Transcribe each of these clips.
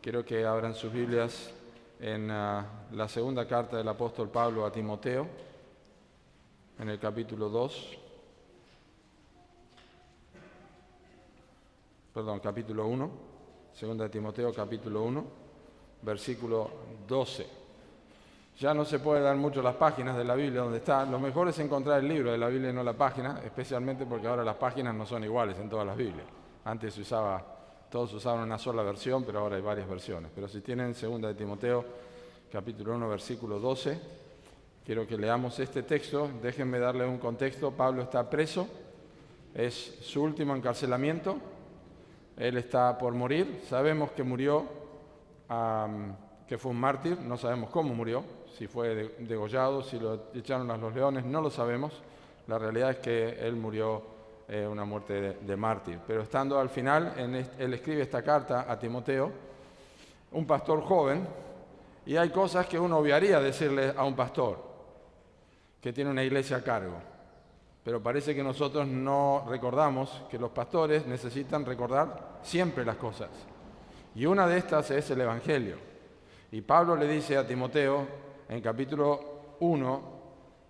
Quiero que abran sus Biblias en la segunda carta del apóstol Pablo a Timoteo, en el capítulo 1, segunda de Timoteo, capítulo 1, versículo 12. Ya no se puede dar mucho las páginas de la Biblia donde está. Lo mejor es encontrar el libro de la Biblia y no la página, especialmente porque ahora las páginas no son iguales en todas las Biblias. Antes todos usaban una sola versión, pero ahora hay varias versiones. Pero si tienen segunda de Timoteo, capítulo 1, versículo 12, quiero que leamos este texto. Déjenme darle un contexto. Pablo está preso, es su último encarcelamiento. Él está por morir. Sabemos que murió, que fue un mártir. No sabemos cómo murió, si fue degollado, si lo echaron a los leones, no lo sabemos. La realidad es que él murió una muerte de mártir. Pero estando al final, él escribe esta carta a Timoteo, un pastor joven, y hay cosas que uno obviaría decirle a un pastor que tiene una iglesia a cargo. Pero parece que nosotros no recordamos que los pastores necesitan recordar siempre las cosas. Y una de estas es el Evangelio. Y Pablo le dice a Timoteo, en capítulo 1,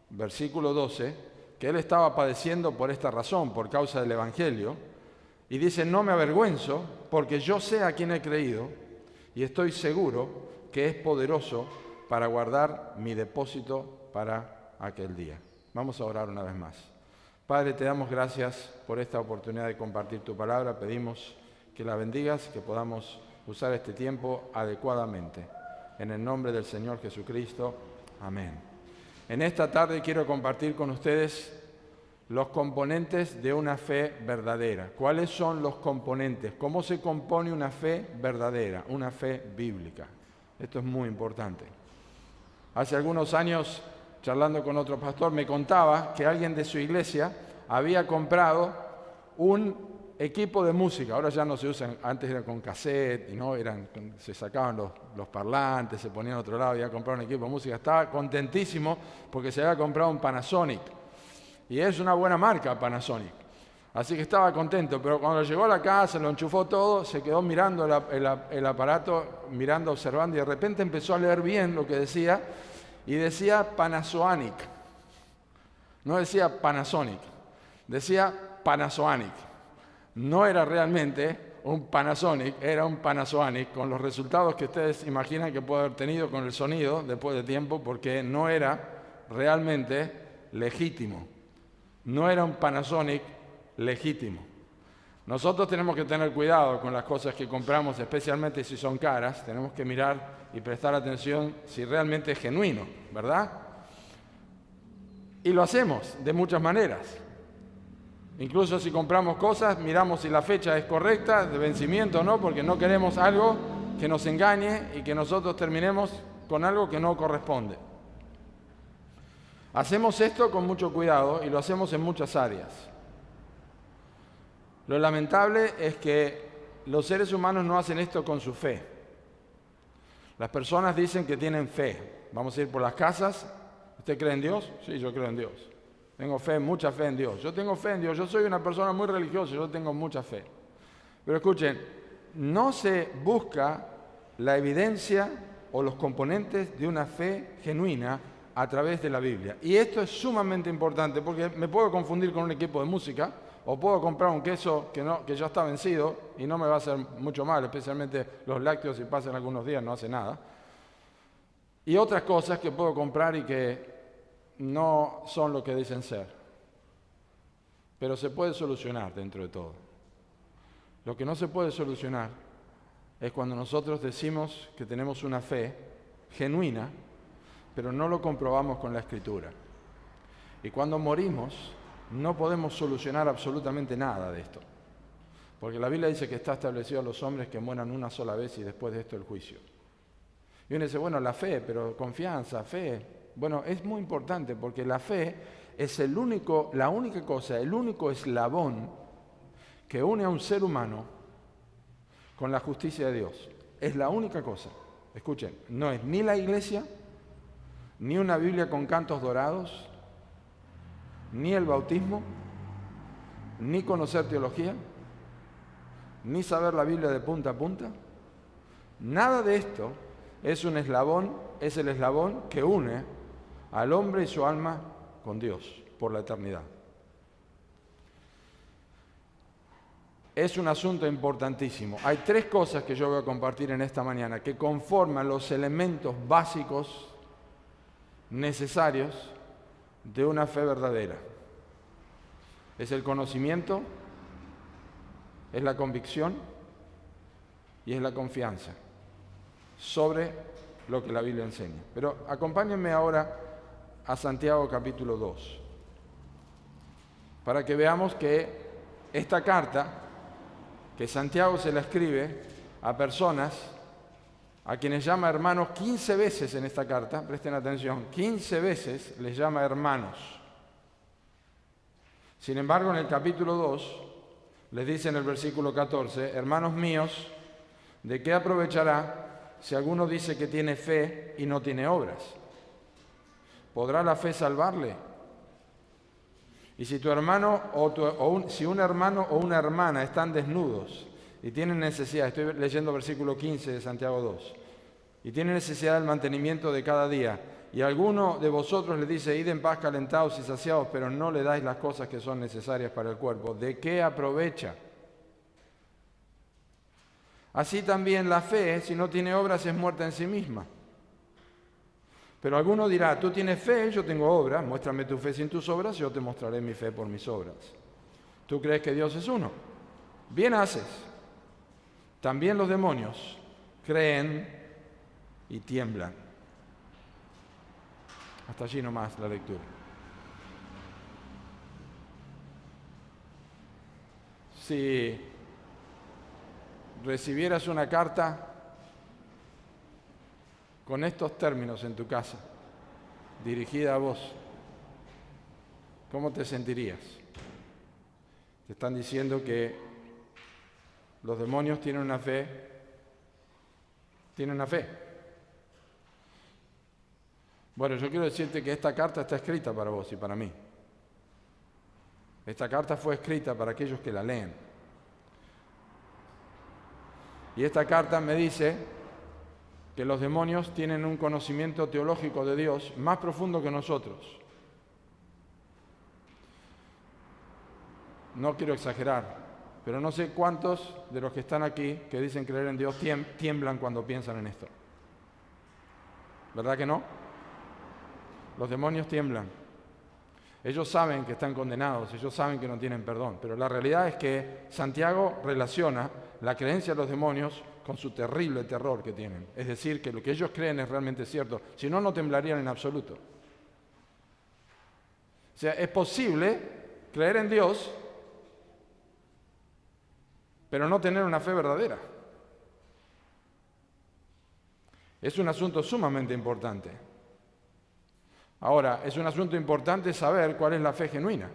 versículo 12, que él estaba padeciendo por esta razón, por causa del Evangelio. Y dice, no me avergüenzo, porque yo sé a quién he creído, y estoy seguro que es poderoso para guardar mi depósito para aquel día. Vamos a orar una vez más. Padre, te damos gracias por esta oportunidad de compartir tu palabra. Pedimos que la bendigas, que podamos usar este tiempo adecuadamente. En el nombre del Señor Jesucristo. Amén. En esta tarde quiero compartir con ustedes los componentes de una fe verdadera. ¿Cuáles son los componentes? ¿Cómo se compone una fe verdadera, una fe bíblica? Esto es muy importante. Hace algunos años, charlando con otro pastor, me contaba que alguien de su iglesia había comprado un equipo de música. Ahora ya no se usan, antes era con cassette, y no se sacaban los parlantes, se ponían a otro lado, ya compraron un equipo de música. Estaba contentísimo porque se había comprado un Panasonic. Y es una buena marca Panasonic. Así que estaba contento, pero cuando llegó a la casa, lo enchufó todo, se quedó mirando el aparato, observando, y de repente empezó a leer bien lo que decía, y decía Panasonic. No decía Panasonic, decía Panasonic. No era realmente un Panasonic, era un Panasonic, con los resultados que ustedes imaginan que puede haber tenido con el sonido después de tiempo, porque no era realmente legítimo. No era un Panasonic legítimo. Nosotros tenemos que tener cuidado con las cosas que compramos, especialmente si son caras. Tenemos que mirar y prestar atención si realmente es genuino, ¿verdad? Y lo hacemos de muchas maneras. Incluso si compramos cosas, miramos si la fecha es correcta, de vencimiento o no, porque no queremos algo que nos engañe y que nosotros terminemos con algo que no corresponde. Hacemos esto con mucho cuidado y lo hacemos en muchas áreas. Lo lamentable es que los seres humanos no hacen esto con su fe. Las personas dicen que tienen fe. Vamos a ir por las casas. ¿Usted cree en Dios? Sí, yo creo en Dios. Tengo fe, mucha fe en Dios. Yo tengo fe en Dios. Yo soy una persona muy religiosa. Yo tengo mucha fe. Pero escuchen, no se busca la evidencia o los componentes de una fe genuina a través de la Biblia. Y esto es sumamente importante porque me puedo confundir con un equipo de música o puedo comprar un queso que ya está vencido y no me va a hacer mucho mal, especialmente los lácteos, si pasan algunos días no hace nada. Y otras cosas que puedo comprar y que no son lo que dicen ser. Pero se puede solucionar dentro de todo. Lo que no se puede solucionar es cuando nosotros decimos que tenemos una fe genuina, pero no lo comprobamos con la Escritura. Y cuando morimos, no podemos solucionar absolutamente nada de esto. Porque la Biblia dice que está establecido a los hombres que mueran una sola vez y después de esto el juicio. Y uno dice, bueno, la fe, pero confianza, fe. Bueno, es muy importante porque la fe es el único eslabón que une a un ser humano con la justicia de Dios. Es la única cosa. Escuchen, no es ni la iglesia, ni una Biblia con cantos dorados, ni el bautismo, ni conocer teología, ni saber la Biblia de punta a punta. Nada de esto es un eslabón, es el eslabón que une al hombre y su alma con Dios por la eternidad. Es un asunto importantísimo. Hay tres cosas que yo voy a compartir en esta mañana que conforman los elementos básicos necesarios de una fe verdadera. Es el conocimiento, es la convicción y es la confianza sobre lo que la Biblia enseña. Pero acompáñenme ahora a Santiago capítulo 2, para que veamos que esta carta, que Santiago se la escribe a personas a quienes llama hermanos 15 veces en esta carta, presten atención, 15 veces les llama hermanos. Sin embargo, en el capítulo 2 les dice en el versículo 14, hermanos míos, ¿de qué aprovechará si alguno dice que tiene fe y no tiene obras? ¿Podrá la fe salvarle? Y si tu hermano si un hermano o una hermana están desnudos y tienen necesidad, estoy leyendo versículo 15 de Santiago 2, y tienen necesidad del mantenimiento de cada día, y alguno de vosotros le dice, id en paz calentados y saciados, pero no le dais las cosas que son necesarias para el cuerpo, ¿de qué aprovecha? Así también la fe, si no tiene obras, es muerta en sí misma. Pero alguno dirá, tú tienes fe, yo tengo obras, muéstrame tu fe sin tus obras, yo te mostraré mi fe por mis obras. ¿Tú crees que Dios es uno? Bien haces. También los demonios creen y tiemblan. Hasta allí nomás la lectura. Si recibieras una carta con estos términos en tu casa, dirigida a vos, ¿cómo te sentirías? Te están diciendo que los demonios tienen una fe. Bueno, yo quiero decirte que esta carta está escrita para vos y para mí. Esta carta fue escrita para aquellos que la leen. Y esta carta me dice que los demonios tienen un conocimiento teológico de Dios más profundo que nosotros. No quiero exagerar, pero no sé cuántos de los que están aquí que dicen creer en Dios tiemblan cuando piensan en esto. ¿Verdad que no? Los demonios tiemblan. Ellos saben que están condenados, ellos saben que no tienen perdón, pero la realidad es que Santiago relaciona la creencia de los demonios con su terrible terror que tienen. Es decir, que lo que ellos creen es realmente cierto, si no, no temblarían en absoluto. O sea, es posible creer en Dios, pero no tener una fe verdadera. Es un asunto sumamente importante. Ahora, es un asunto importante saber cuál es la fe genuina.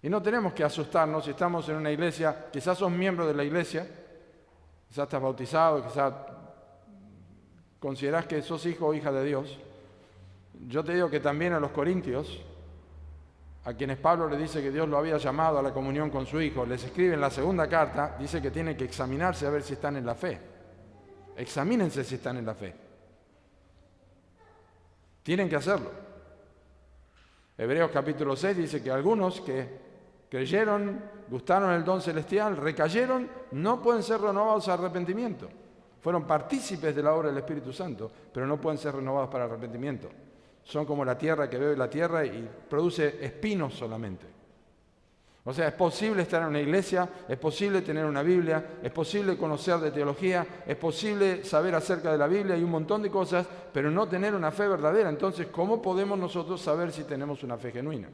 Y no tenemos que asustarnos si estamos en una iglesia, quizás sos miembro de la iglesia, quizás estás bautizado, quizás considerás que sos hijo o hija de Dios. Yo te digo que también a los corintios, a quienes Pablo le dice que Dios lo había llamado a la comunión con su Hijo, les escribe en la segunda carta, dice que tienen que examinarse a ver si están en la fe. Examínense si están en la fe. Tienen que hacerlo. Hebreos capítulo 6 dice que algunos que creyeron, gustaron el don celestial, recayeron, no pueden ser renovados a arrepentimiento. Fueron partícipes de la obra del Espíritu Santo, pero no pueden ser renovados para arrepentimiento. Son como la tierra que bebe la tierra y produce espinos solamente. O sea, es posible estar en una iglesia, es posible tener una Biblia, es posible conocer de teología, es posible saber acerca de la Biblia y un montón de cosas, pero no tener una fe verdadera. Entonces, ¿cómo podemos nosotros saber si tenemos una fe genuina?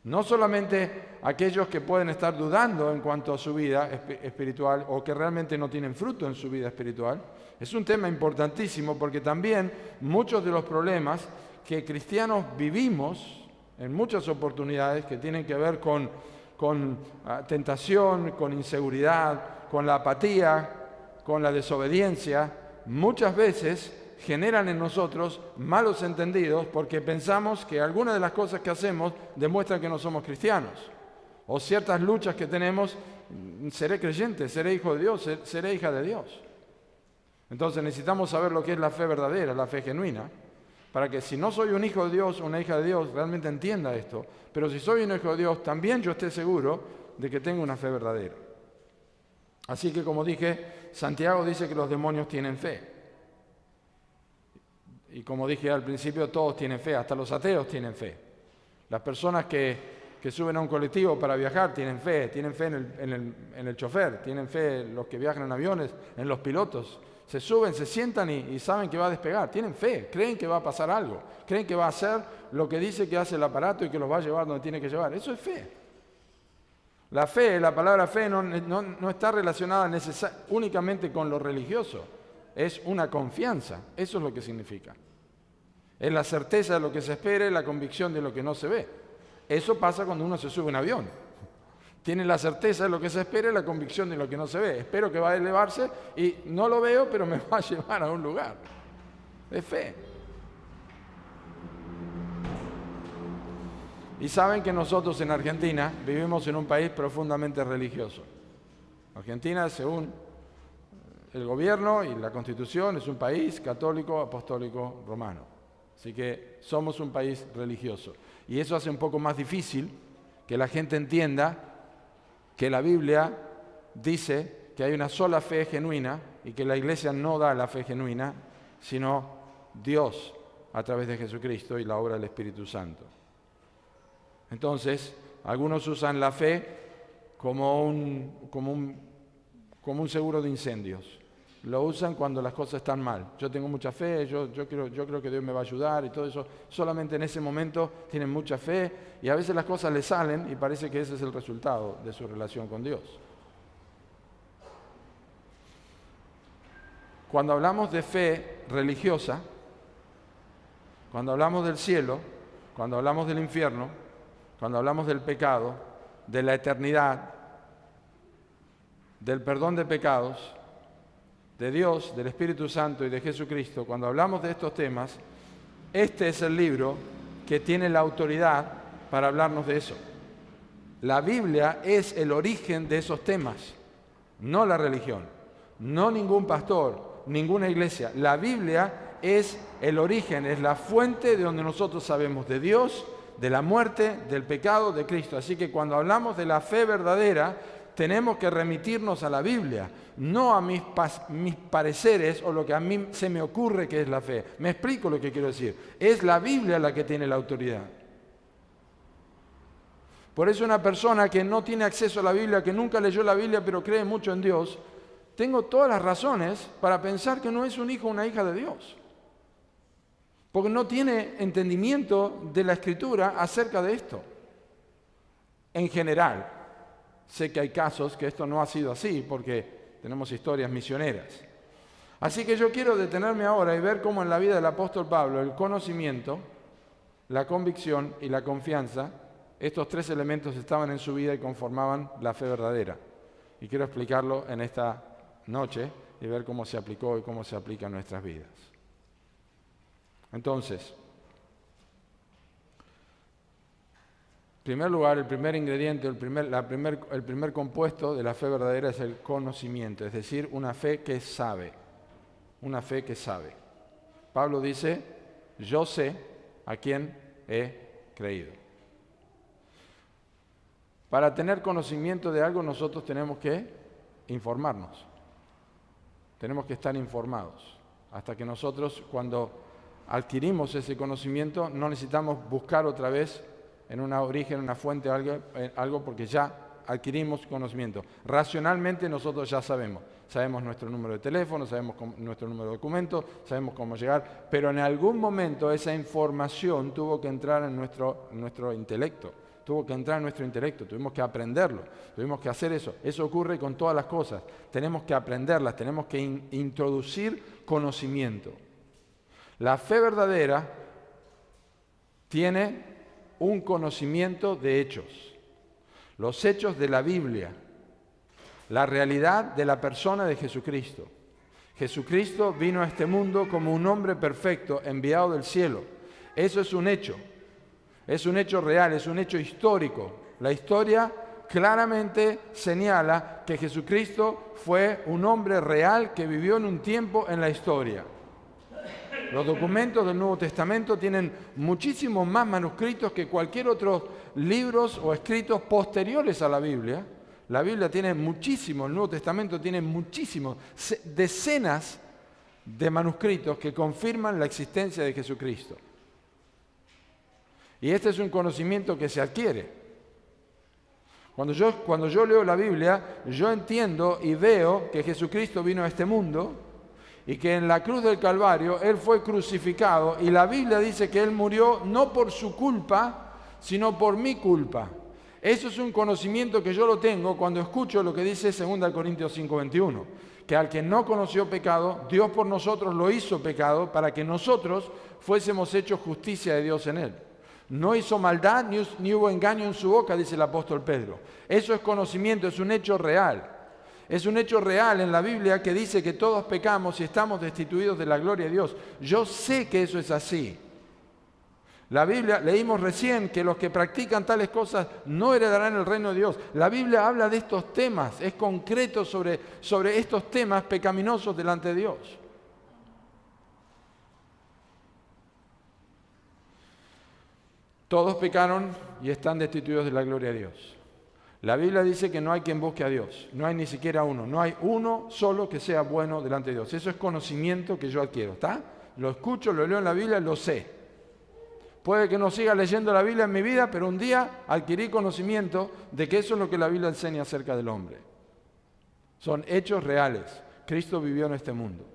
No solamente aquellos que pueden estar dudando en cuanto a su vida espiritual o que realmente no tienen fruto en su vida espiritual. Es un tema importantísimo porque también muchos de los problemas que cristianos vivimos en muchas oportunidades que tienen que ver con tentación, con inseguridad, con la apatía, con la desobediencia, muchas veces generan en nosotros malos entendidos porque pensamos que algunas de las cosas que hacemos demuestran que no somos cristianos. O ciertas luchas que tenemos, seré creyente, seré hijo de Dios, seré hija de Dios. Entonces necesitamos saber lo que es la fe verdadera, la fe genuina, para que si no soy un hijo de Dios, una hija de Dios, realmente entienda esto. Pero si soy un hijo de Dios, también yo esté seguro de que tengo una fe verdadera. Así que, como dije, Santiago dice que los demonios tienen fe. Y como dije al principio, todos tienen fe, hasta los ateos tienen fe. Las personas que suben a un colectivo para viajar tienen fe en el chofer, tienen fe los que viajan en aviones, en los pilotos. Se suben, se sientan y saben que va a despegar, tienen fe, creen que va a pasar algo, creen que va a hacer lo que dice que hace el aparato y que los va a llevar donde tiene que llevar. Eso es fe. La fe, la palabra fe no está relacionada únicamente con lo religioso, es una confianza, eso es lo que significa. Es la certeza de lo que se espera y la convicción de lo que no se ve. Eso pasa cuando uno se sube a un avión. Tiene la certeza de lo que se espera y la convicción de lo que no se ve. Espero que va a elevarse y no lo veo, pero me va a llevar a un lugar. Es fe. Y saben que nosotros en Argentina vivimos en un país profundamente religioso. Argentina, según el gobierno y la Constitución, es un país católico, apostólico, romano. Así que somos un país religioso. Y eso hace un poco más difícil que la gente entienda que la Biblia dice que hay una sola fe genuina y que la Iglesia no da la fe genuina, sino Dios a través de Jesucristo y la obra del Espíritu Santo. Entonces, algunos usan la fe como un seguro de incendios. Lo usan cuando las cosas están mal. Yo tengo mucha fe, yo creo que Dios me va a ayudar y todo eso. Solamente en ese momento tienen mucha fe y a veces las cosas les salen y parece que ese es el resultado de su relación con Dios. Cuando hablamos de fe religiosa, cuando hablamos del cielo, cuando hablamos del infierno, cuando hablamos del pecado, de la eternidad, del perdón de pecados, de Dios, del Espíritu Santo y de Jesucristo, cuando hablamos de estos temas, este es el libro que tiene la autoridad para hablarnos de eso. La Biblia es el origen de esos temas, no la religión, no ningún pastor, ninguna iglesia. La Biblia es el origen, es la fuente de donde nosotros sabemos de Dios, de la muerte, del pecado, de Cristo. Así que cuando hablamos de la fe verdadera, tenemos que remitirnos a la Biblia, no a mis pareceres o lo que a mí se me ocurre que es la fe. Me explico lo que quiero decir. Es la Biblia la que tiene la autoridad. Por eso una persona que no tiene acceso a la Biblia, que nunca leyó la Biblia pero cree mucho en Dios, tengo todas las razones para pensar que no es un hijo o una hija de Dios. Porque no tiene entendimiento de la Escritura acerca de esto. En general. Sé que hay casos que esto no ha sido así porque tenemos historias misioneras. Así que yo quiero detenerme ahora y ver cómo en la vida del apóstol Pablo el conocimiento, la convicción y la confianza, estos tres elementos estaban en su vida y conformaban la fe verdadera. Y quiero explicarlo en esta noche y ver cómo se aplicó y cómo se aplica en nuestras vidas. Entonces, en primer lugar, el primer ingrediente, el primer compuesto de la fe verdadera es el conocimiento, es decir, una fe que sabe, una fe que sabe. Pablo dice, yo sé a quién he creído. Para tener conocimiento de algo nosotros tenemos que informarnos, tenemos que estar informados, hasta que nosotros cuando adquirimos ese conocimiento no necesitamos buscar otra vez en un origen, una fuente, algo porque ya adquirimos conocimiento. Racionalmente nosotros ya sabemos nuestro número de teléfono, sabemos nuestro número de documento, sabemos cómo llegar, pero en algún momento esa información tuvo que entrar en nuestro intelecto, tuvimos que aprenderlo, tuvimos que hacer eso. Eso ocurre con todas las cosas, tenemos que aprenderlas, tenemos que introducir conocimiento. La fe verdadera tiene un conocimiento de hechos, los hechos de la Biblia, la realidad de la persona de Jesucristo. Jesucristo vino a este mundo como un hombre perfecto enviado del cielo. Eso es un hecho real, es un hecho histórico. La historia claramente señala que Jesucristo fue un hombre real que vivió en un tiempo en la historia. Los documentos del Nuevo Testamento tienen muchísimos más manuscritos que cualquier otro libros o escritos posteriores a la Biblia. La Biblia tiene muchísimos, el Nuevo Testamento tiene muchísimos, decenas de manuscritos que confirman la existencia de Jesucristo. Y este es un conocimiento que se adquiere. Cuando yo leo la Biblia, yo entiendo y veo que Jesucristo vino a este mundo y que en la cruz del Calvario Él fue crucificado y la Biblia dice que Él murió no por su culpa, sino por mi culpa. Eso es un conocimiento que yo lo tengo cuando escucho lo que dice 2 Corintios 5:21, que al que no conoció pecado, Dios por nosotros lo hizo pecado para que nosotros fuésemos hechos justicia de Dios en Él. No hizo maldad ni hubo engaño en su boca, dice el apóstol Pedro. Eso es conocimiento, es un hecho real. Es un hecho real en la Biblia que dice que todos pecamos y estamos destituidos de la gloria de Dios. Yo sé que eso es así. La Biblia, leímos recién que los que practican tales cosas no heredarán el reino de Dios. La Biblia habla de estos temas, es concreto sobre estos temas pecaminosos delante de Dios. Todos pecaron y están destituidos de la gloria de Dios. La Biblia dice que no hay quien busque a Dios, no hay ni siquiera uno, no hay uno solo que sea bueno delante de Dios. Eso es conocimiento que yo adquiero, ¿está? Lo escucho, lo leo en la Biblia, lo sé. Puede que no siga leyendo la Biblia en mi vida, pero un día adquirí conocimiento de que eso es lo que la Biblia enseña acerca del hombre. Son hechos reales. Cristo vivió en este mundo.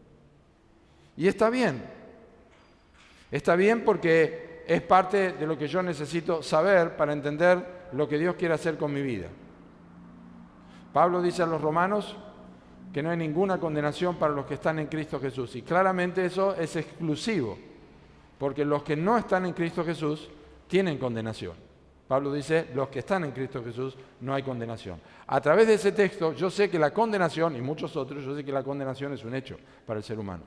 Y está bien. Está bien porque es parte de lo que yo necesito saber para entender lo que Dios quiere hacer con mi vida. Pablo dice a los romanos que no hay ninguna condenación para los que están en Cristo Jesús. Y claramente eso es exclusivo, porque los que no están en Cristo Jesús tienen condenación. Pablo dice, los que están en Cristo Jesús no hay condenación. A través de ese texto yo sé que la condenación, y muchos otros, yo sé que la condenación es un hecho para el ser humano.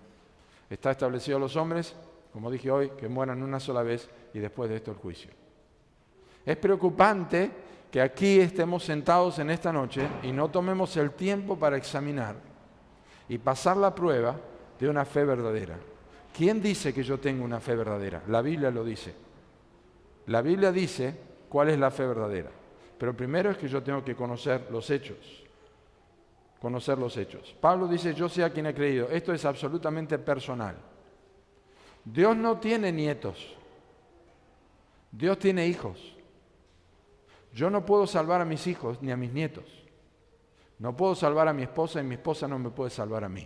Está establecido a los hombres, como dije hoy, que mueran una sola vez y después de esto el juicio. Es preocupante que aquí estemos sentados en esta noche y no tomemos el tiempo para examinar y pasar la prueba de una fe verdadera. ¿Quién dice que yo tengo una fe verdadera? La Biblia lo dice. La Biblia dice cuál es la fe verdadera. Pero primero es que yo tengo que conocer los hechos. Conocer los hechos. Pablo dice, yo sé a quien he creído. Esto es absolutamente personal. Dios no tiene nietos. Dios tiene hijos. Yo no puedo salvar a mis hijos ni a mis nietos. No puedo salvar a mi esposa y mi esposa no me puede salvar a mí.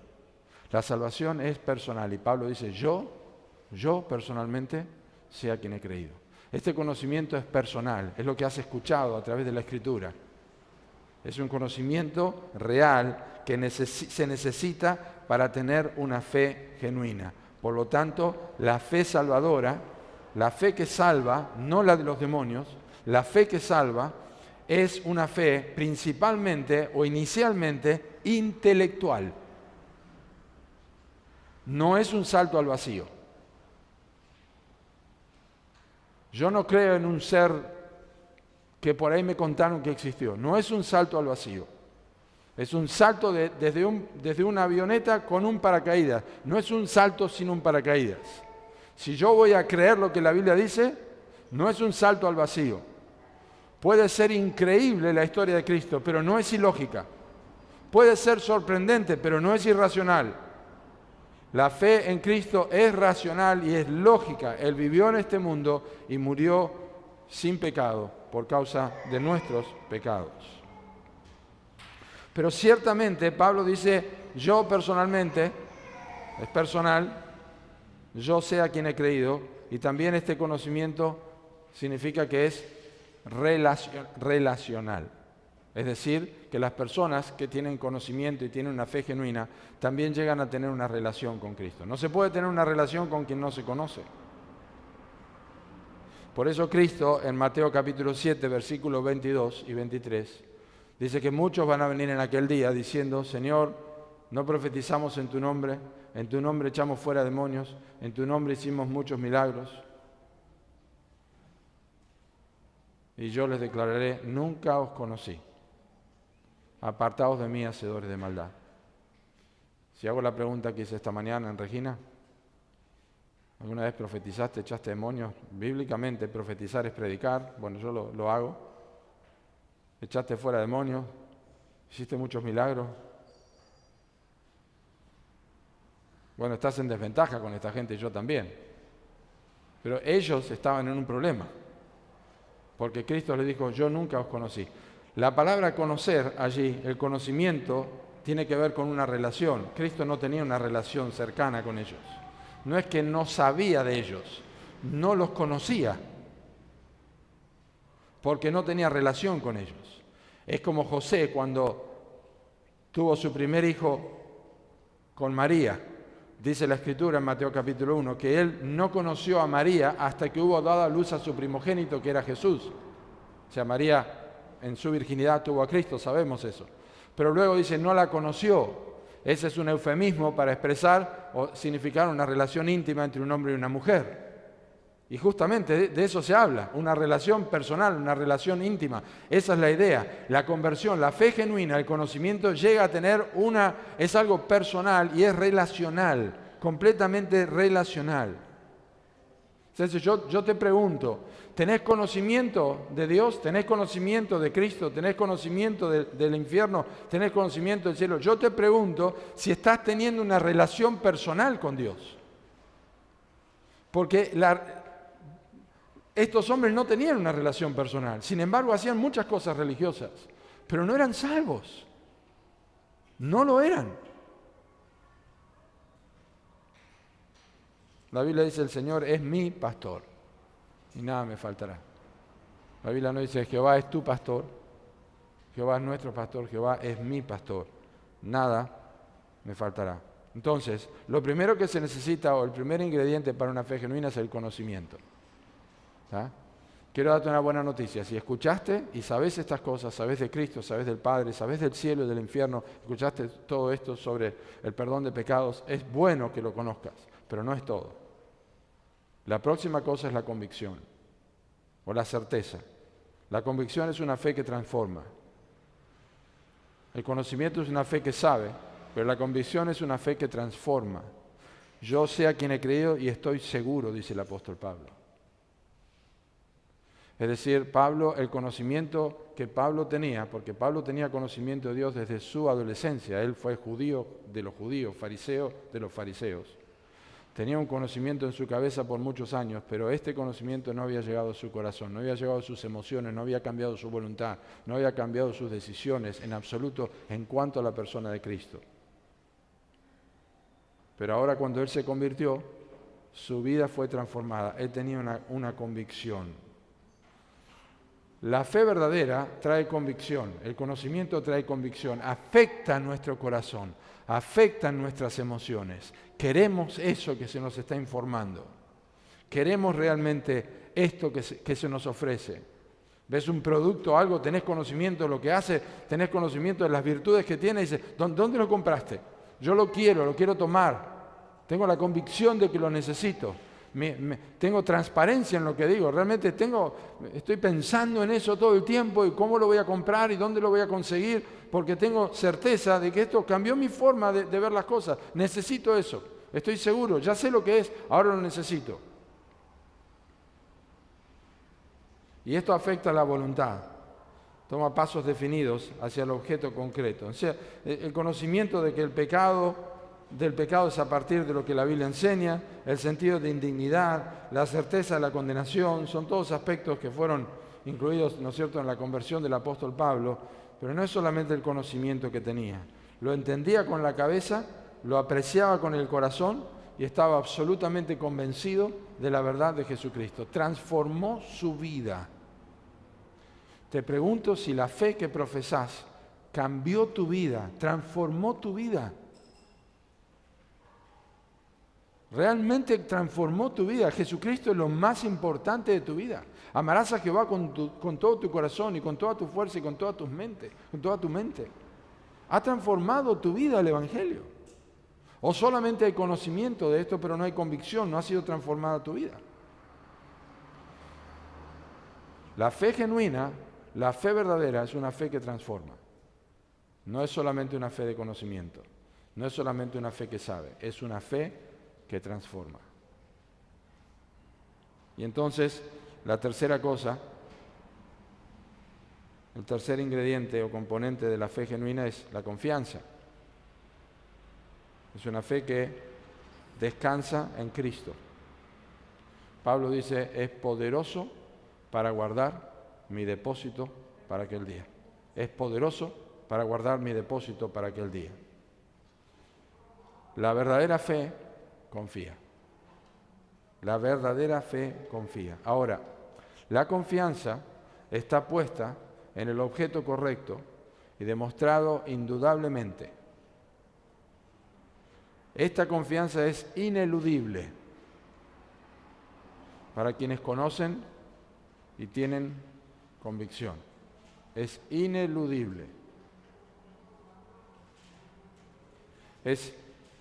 La salvación es personal y Pablo dice, yo personalmente sé a quien he creído. Este conocimiento es personal, es lo que has escuchado a través de la Escritura. Es un conocimiento real que se necesita para tener una fe genuina. Por lo tanto, la fe salvadora, la fe que salva, no la de los demonios, la fe que salva es una fe principalmente o inicialmente intelectual. No es un salto al vacío. Yo no creo en un ser que por ahí me contaron que existió. No es un salto al vacío. Es un salto desde una avioneta con un paracaídas. No es un salto sin un paracaídas. Si yo voy a creer lo que la Biblia dice, no es un salto al vacío. Puede ser increíble la historia de Cristo, pero no es ilógica. Puede ser sorprendente, pero no es irracional. La fe en Cristo es racional y es lógica. Él vivió en este mundo y murió sin pecado por causa de nuestros pecados. Pero ciertamente Pablo dice, yo personalmente, es personal, yo sé a quien he creído y también este conocimiento significa que es relacional. Es decir, que las personas que tienen conocimiento y tienen una fe genuina también llegan a tener una relación con Cristo. No se puede tener una relación con quien no se conoce. Por eso Cristo en Mateo capítulo 7, versículos 22 y 23, dice que muchos van a venir en aquel día diciendo, Señor, no profetizamos en tu nombre echamos fuera demonios, en tu nombre hicimos muchos milagros. Y yo les declararé, nunca os conocí. apartaos de mí, hacedores de maldad. Si hago la pregunta que hice esta mañana en Regina, ¿alguna vez profetizaste, echaste demonios? Bíblicamente profetizar es predicar, bueno, yo lo hago. ¿Echaste fuera demonios? ¿Hiciste muchos milagros? Bueno, estás en desventaja con esta gente y yo también. Pero ellos estaban en un problema, porque Cristo les dijo, yo nunca os conocí. La palabra conocer allí, el conocimiento, tiene que ver con una relación. Cristo no tenía una relación cercana con ellos. No es que no sabía de ellos, no los conocía, porque no tenía relación con ellos. Es como José cuando tuvo su primer hijo con María. Dice la Escritura en Mateo capítulo 1 que él no conoció a María hasta que hubo dado a luz a su primogénito, que era Jesús. O sea, María en su virginidad tuvo a Cristo, sabemos eso. Pero luego dice, no la conoció. Ese es un eufemismo para expresar o significar una relación íntima entre un hombre y una mujer. Y justamente de eso se habla, una relación personal, una relación íntima. Esa es la idea. La conversión, la fe genuina, el conocimiento llega a tener es algo personal y es relacional, completamente relacional. Entonces yo te pregunto, ¿tenés conocimiento de Dios? ¿Tenés conocimiento de Cristo? ¿Tenés conocimiento del infierno? ¿Tenés conocimiento del cielo? Yo te pregunto si estás teniendo una relación personal con Dios. Porque estos hombres no tenían una relación personal, sin embargo hacían muchas cosas religiosas, pero no eran salvos, no lo eran. La Biblia dice, el Señor es mi pastor y nada me faltará. La Biblia no dice, Jehová es tu pastor, Jehová es nuestro pastor, Jehová es mi pastor, nada me faltará. Entonces, lo primero que se necesita, o el primer ingrediente para una fe genuina es el conocimiento. ¿Ah? Quiero darte una buena noticia. Si escuchaste y sabes estas cosas, sabes de Cristo, sabes del Padre, sabes del cielo y del infierno, escuchaste todo esto sobre el perdón de pecados, es bueno que lo conozcas, pero no es todo. La próxima cosa es la convicción o la certeza. La convicción es una fe que transforma. El conocimiento es una fe que sabe, pero la convicción es una fe que transforma. Yo sé a quien he creído y estoy seguro, dice el apóstol Pablo. Es decir, el conocimiento que Pablo tenía, porque Pablo tenía conocimiento de Dios desde su adolescencia, él fue judío de los judíos, fariseo de los fariseos. Tenía un conocimiento en su cabeza por muchos años, pero este conocimiento no había llegado a su corazón, no había llegado a sus emociones, no había cambiado su voluntad, no había cambiado sus decisiones en absoluto en cuanto a la persona de Cristo. Pero ahora cuando él se convirtió, su vida fue transformada, él tenía una convicción. La fe verdadera trae convicción, el conocimiento trae convicción, afecta nuestro corazón, afecta nuestras emociones. Queremos eso que se nos está informando, queremos realmente esto que se nos ofrece. Ves un producto, algo, tenés conocimiento de lo que hace, tenés conocimiento de las virtudes que tiene y dices, ¿dónde lo compraste? Yo lo quiero tomar, tengo la convicción de que lo necesito. Tengo transparencia en lo que digo, realmente estoy pensando en eso todo el tiempo y cómo lo voy a comprar y dónde lo voy a conseguir, porque tengo certeza de que esto cambió mi forma de ver las cosas. Necesito eso, estoy seguro, ya sé lo que es, ahora lo necesito. Y esto afecta a la voluntad, toma pasos definidos hacia el objeto concreto. O sea, el conocimiento de que del pecado es a partir de lo que la Biblia enseña, el sentido de indignidad, la certeza de la condenación, son todos aspectos que fueron incluidos, ¿no es cierto?, en la conversión del apóstol Pablo, pero no es solamente el conocimiento que tenía, lo entendía con la cabeza, lo apreciaba con el corazón y estaba absolutamente convencido de la verdad de Jesucristo. Transformó su vida. Te pregunto si la fe que profesás cambió tu vida, transformó tu vida. Realmente transformó tu vida. Jesucristo es lo más importante de tu vida. Amarás a Jehová con todo tu corazón y con toda tu fuerza y con toda tu mente. Ha transformado tu vida el Evangelio. O solamente hay conocimiento de esto, pero no hay convicción, no ha sido transformada tu vida. La fe genuina, la fe verdadera es una fe que transforma. No es solamente una fe de conocimiento, no es solamente una fe que sabe, es una fe que transforma. Y entonces, la tercera cosa, el tercer ingrediente o componente de la fe genuina es la confianza. Es una fe que descansa en Cristo. Pablo dice, es poderoso para guardar mi depósito para aquel día. Es poderoso para guardar mi depósito para aquel día. La verdadera fe confía. La verdadera fe confía. Ahora, la confianza está puesta en el objeto correcto y demostrado indudablemente. Esta confianza es ineludible para quienes conocen y tienen convicción. Es ineludible. Es,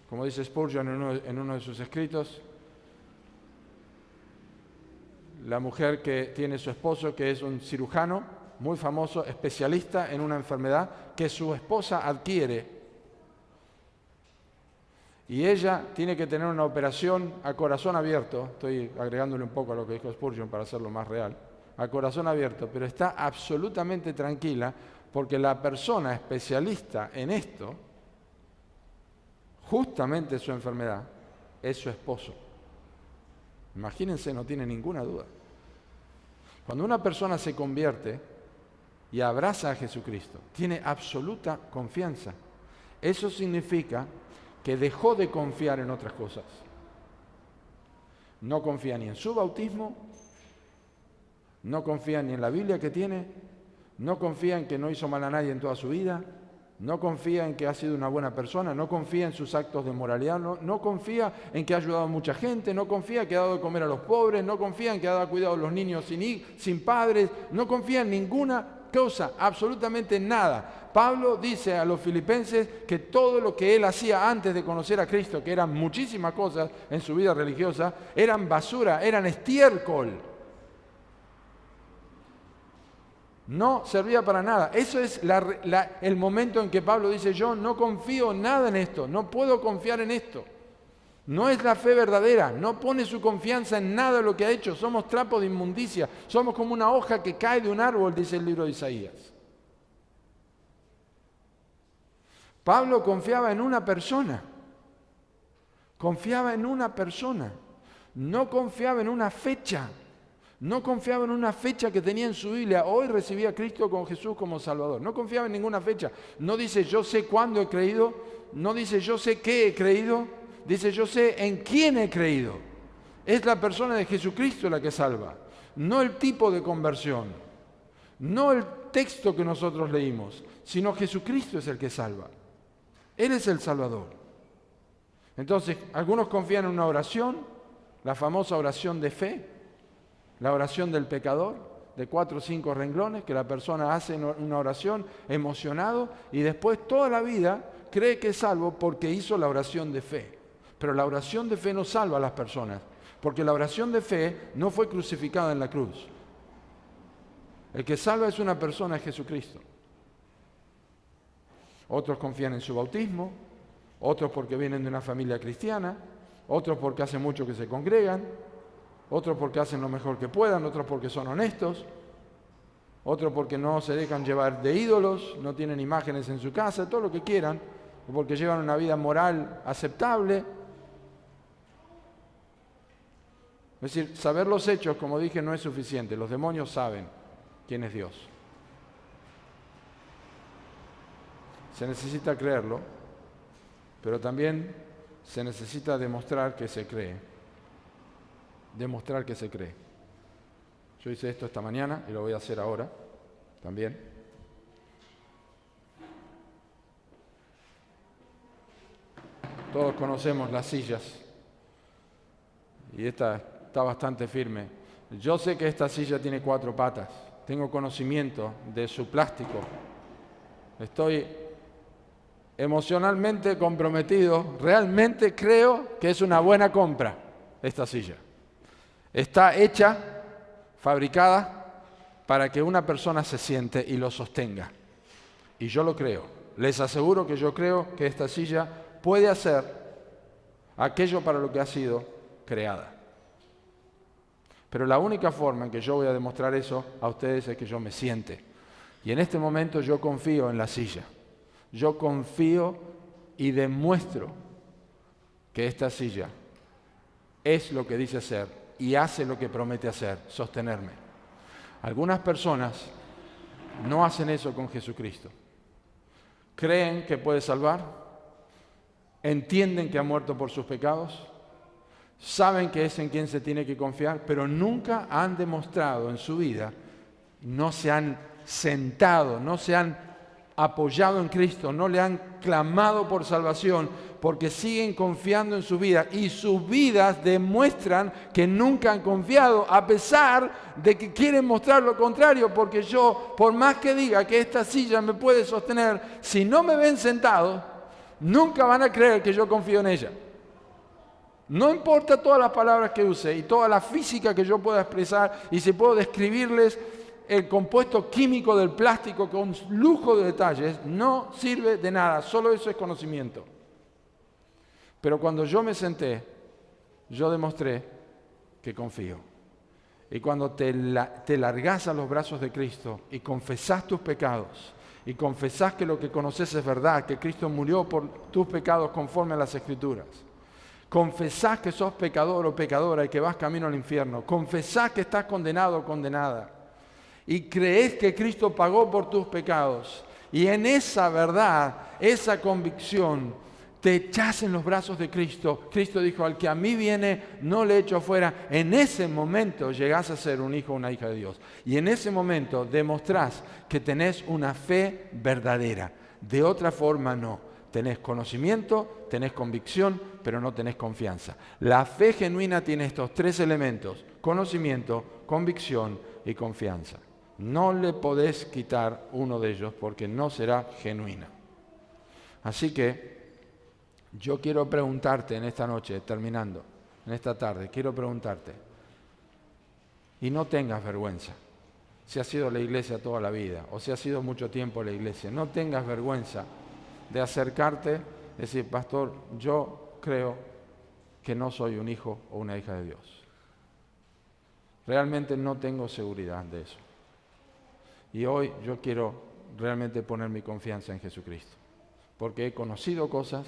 como dice Spurgeon en uno de sus escritos, la mujer que tiene su esposo, que es un cirujano muy famoso, especialista en una enfermedad que su esposa adquiere. Y ella tiene que tener una operación a corazón abierto, estoy agregándole un poco a lo que dijo Spurgeon para hacerlo más real, a corazón abierto, pero está absolutamente tranquila porque la persona especialista en esto, justamente su enfermedad, es su esposo. Imagínense, no tiene ninguna duda. Cuando una persona se convierte y abraza a Jesucristo, tiene absoluta confianza. Eso significa que dejó de confiar en otras cosas. No confía ni en su bautismo, no confía ni en la Biblia que tiene, no confía en que no hizo mal a nadie en toda su vida, no confía en que ha sido una buena persona, no confía en sus actos de moralidad, no confía en que ha ayudado a mucha gente, no confía en que ha dado de comer a los pobres, no confía en que ha dado cuidado a los niños sin padres, no confía en ninguna cosa, absolutamente nada. Pablo dice a los filipenses que todo lo que él hacía antes de conocer a Cristo, que eran muchísimas cosas en su vida religiosa, eran basura, eran estiércol. No servía para nada. Eso es el momento en que Pablo dice, yo no confío nada en esto, no puedo confiar en esto. No es la fe verdadera, no pone su confianza en nada de lo que ha hecho. Somos trapo de inmundicia, somos como una hoja que cae de un árbol, dice el libro de Isaías. Pablo confiaba en una persona, no confiaba en una fecha. No confiaba en una fecha que tenía en su Biblia. Hoy recibí a Cristo con Jesús como Salvador. No confiaba en ninguna fecha. No dice yo sé cuándo he creído. No dice yo sé qué he creído. Dice yo sé en quién he creído. Es la persona de Jesucristo la que salva. No el tipo de conversión. No el texto que nosotros leímos. Sino Jesucristo es el que salva. Él es el Salvador. Entonces, algunos confían en una oración. La famosa oración de fe. La oración del pecador, de 4 o 5 renglones, que la persona hace una oración emocionado y después toda la vida cree que es salvo porque hizo la oración de fe. Pero la oración de fe no salva a las personas, porque la oración de fe no fue crucificada en la cruz. El que salva es una persona, es Jesucristo. Otros confían en su bautismo, otros porque vienen de una familia cristiana, otros porque hace mucho que se congregan, otros porque hacen lo mejor que puedan, otros porque son honestos, otros porque no se dejan llevar de ídolos, no tienen imágenes en su casa, todo lo que quieran, o porque llevan una vida moral aceptable. Es decir, saber los hechos, como dije, no es suficiente. Los demonios saben quién es Dios. Se necesita creerlo, pero también se necesita demostrar que se cree. Demostrar que se cree. Yo hice esto esta mañana y lo voy a hacer ahora también. Todos conocemos las sillas y esta está bastante firme. Yo sé que esta silla tiene 4 patas, tengo conocimiento de su plástico, estoy emocionalmente comprometido, realmente creo que es una buena compra esta silla. Está hecha, fabricada, para que una persona se siente y lo sostenga. Y yo lo creo. Les aseguro que yo creo que esta silla puede hacer aquello para lo que ha sido creada. Pero la única forma en que yo voy a demostrar eso a ustedes es que yo me siente. Y en este momento yo confío en la silla. Yo confío y demuestro que esta silla es lo que dice ser y hace lo que promete hacer, sostenerme. Algunas personas no hacen eso con Jesucristo. Creen que puede salvar, entienden que ha muerto por sus pecados, saben que es en quien se tiene que confiar, pero nunca han demostrado en su vida, no se han sentado, no se han apoyado en Cristo, no le han clamado por salvación, porque siguen confiando en su vida y sus vidas demuestran que nunca han confiado, a pesar de que quieren mostrar lo contrario, porque yo, por más que diga que esta silla me puede sostener, si no me ven sentado, nunca van a creer que yo confío en ella. No importa todas las palabras que use y toda la física que yo pueda expresar y si puedo describirles el compuesto químico del plástico con lujo de detalles, no sirve de nada, solo eso es conocimiento. Pero cuando yo me senté, yo demostré que confío. Y cuando te largás a los brazos de Cristo y confesás tus pecados y confesás que lo que conoces es verdad, que Cristo murió por tus pecados conforme a las Escrituras, confesás que sos pecador o pecadora y que vas camino al infierno, confesás que estás condenado o condenada y crees que Cristo pagó por tus pecados y en esa verdad, esa convicción, te echás en los brazos de Cristo. Cristo dijo, al que a mí viene, no le echo afuera. En ese momento llegás a ser un hijo o una hija de Dios. Y en ese momento demostrás que tenés una fe verdadera. De otra forma no. Tenés conocimiento, tenés convicción, pero no tenés confianza. La fe genuina tiene estos tres elementos: conocimiento, convicción y confianza. No le podés quitar uno de ellos porque no será genuina. Así que yo quiero preguntarte en esta noche, terminando, en esta tarde, quiero preguntarte, y no tengas vergüenza, si has sido la iglesia toda la vida, o si has sido mucho tiempo la iglesia, no tengas vergüenza de acercarte, decir, pastor, yo creo que no soy un hijo o una hija de Dios. Realmente no tengo seguridad de eso. Y hoy yo quiero realmente poner mi confianza en Jesucristo, porque he conocido cosas,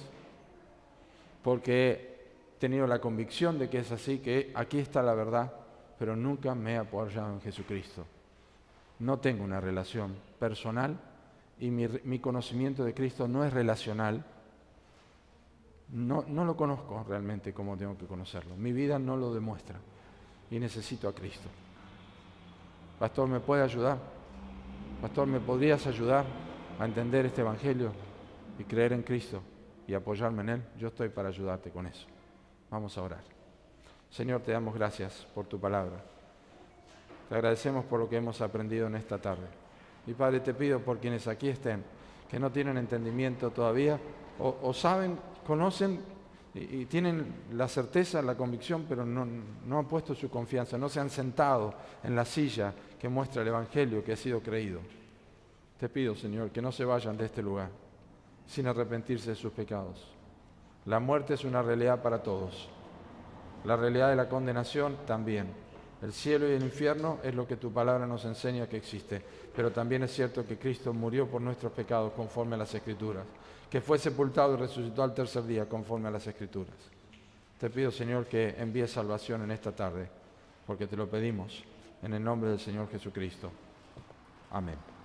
porque he tenido la convicción de que es así, que aquí está la verdad, pero nunca me he apoyado en Jesucristo. No tengo una relación personal y mi conocimiento de Cristo no es relacional. No lo conozco realmente como tengo que conocerlo. Mi vida no lo demuestra y necesito a Cristo. Pastor, ¿me puede ayudar? Pastor, ¿me podrías ayudar a entender este evangelio y creer en Cristo y apoyarme en Él? Yo estoy para ayudarte con eso. Vamos a orar. Señor, te damos gracias por tu palabra. Te agradecemos por lo que hemos aprendido en esta tarde. Y Padre, te pido por quienes aquí estén, que no tienen entendimiento todavía, o saben, conocen y tienen la certeza, la convicción, pero no han puesto su confianza, no se han sentado en la silla que muestra el Evangelio que ha sido creído. Te pido, Señor, que no se vayan de este lugar sin arrepentirse de sus pecados. La muerte es una realidad para todos. La realidad de la condenación también. El cielo y el infierno es lo que tu palabra nos enseña que existe. Pero también es cierto que Cristo murió por nuestros pecados conforme a las Escrituras, que fue sepultado y resucitó al tercer día conforme a las Escrituras. Te pido, Señor, que envíes salvación en esta tarde, porque te lo pedimos en el nombre del Señor Jesucristo. Amén.